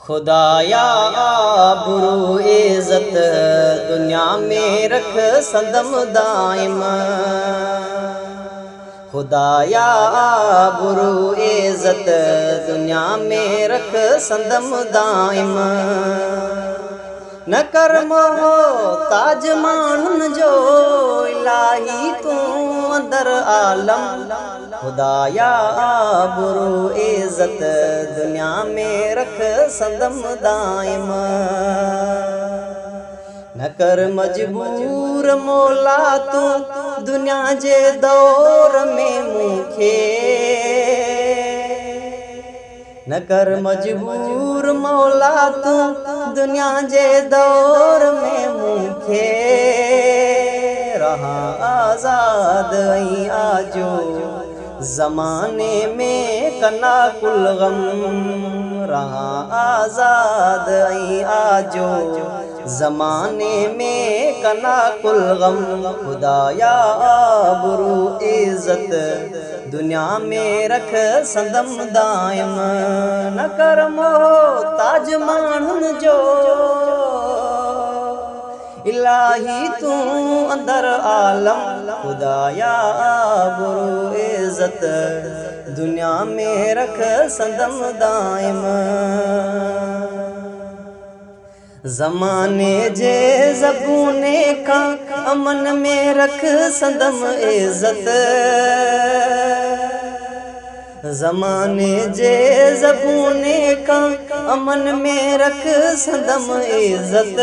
खुदाया आबरू इज़्ज़त दुनिया में रख सदम दाइम। खुदाया आबरू इज़्ज़त दुनिया में रख सदम दाइम। न कर मोहताज मानुन जो इलाही तू अंदर आलम। खुदाया आबरू इज़्ज़त दुनिया में रख सदम दाइम। न कर मजबूर मौला तू दुनिया जे दौर में मूंखे। न कर मजबूर मौला तू दुनिया जे दौर में मूंखे। रहा आज़ाद ऐं आजो ज़माने में कना कुल गम। रहा आज़ाद ऐं आजो ज़माने में कना कुल गम। खुदाया आबरू इज़्ज़त दुनिया में रख सदम दाइम। न कर मोहताज मानुन जो इलाही तू अंदर आलम। खुदाया आबरू इज़्ज़त दुनिया में रख सदम दाइम। ज़माने जे ज़बूने का अमन में रख सदम इज़्ज़त। ज़माने जे ज़बूने का अमन में रख सदम इज़्ज़त।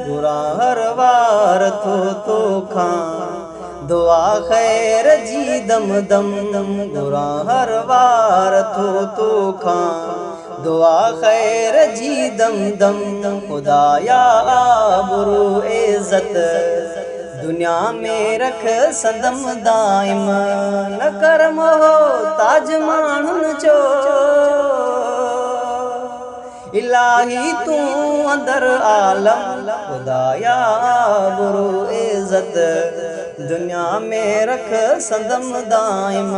बुरा हर वार तो खां दुआ खैर जी दम दम। बुरा हर वार तो खां दुआ खैर जी दम दम। खुदाया आबरू इज़्ज़त दुनिया में रख सदम दाइम। न कर मोहताज मानुन जो इलाही तू अंदर आलम। खुदाया आबरू इज़्ज़त दुनिया में रख सदम दाइम।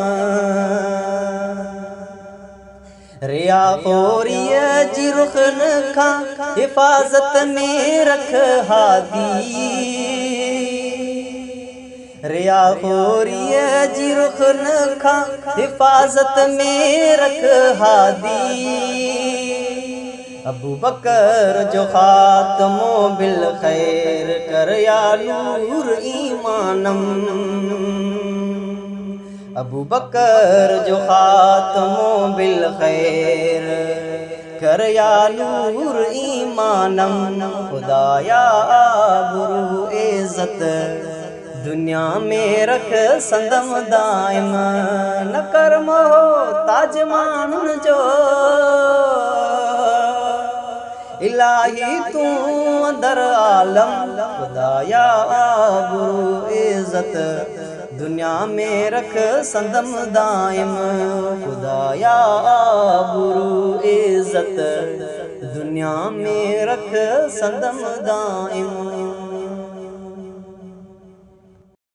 रिया खोरीअ जी रुखन खां हिफ़ाज़त में रख हादी। रिया खोरीअ जी रुखन खां हिफ़ाज़त में रख हादी। अबू बकर जो ख़ात्मो बिल खैर कर या नूर ईमानम। अबू बकर जो ख़ात्मो बिल खैर कर या नूर ईमानम। खुदाया आबरू इज़्ज़त दुनिया में रख सदम दाइम। न कर मोहताज मानुन जो इलाही तू अंदर आलम। खुदाया आबरू इज़्ज़त दुनिया में रख सदम दाइम। खुदाया आबरू इज़्ज़त दुनिया में रख सदम दाइम।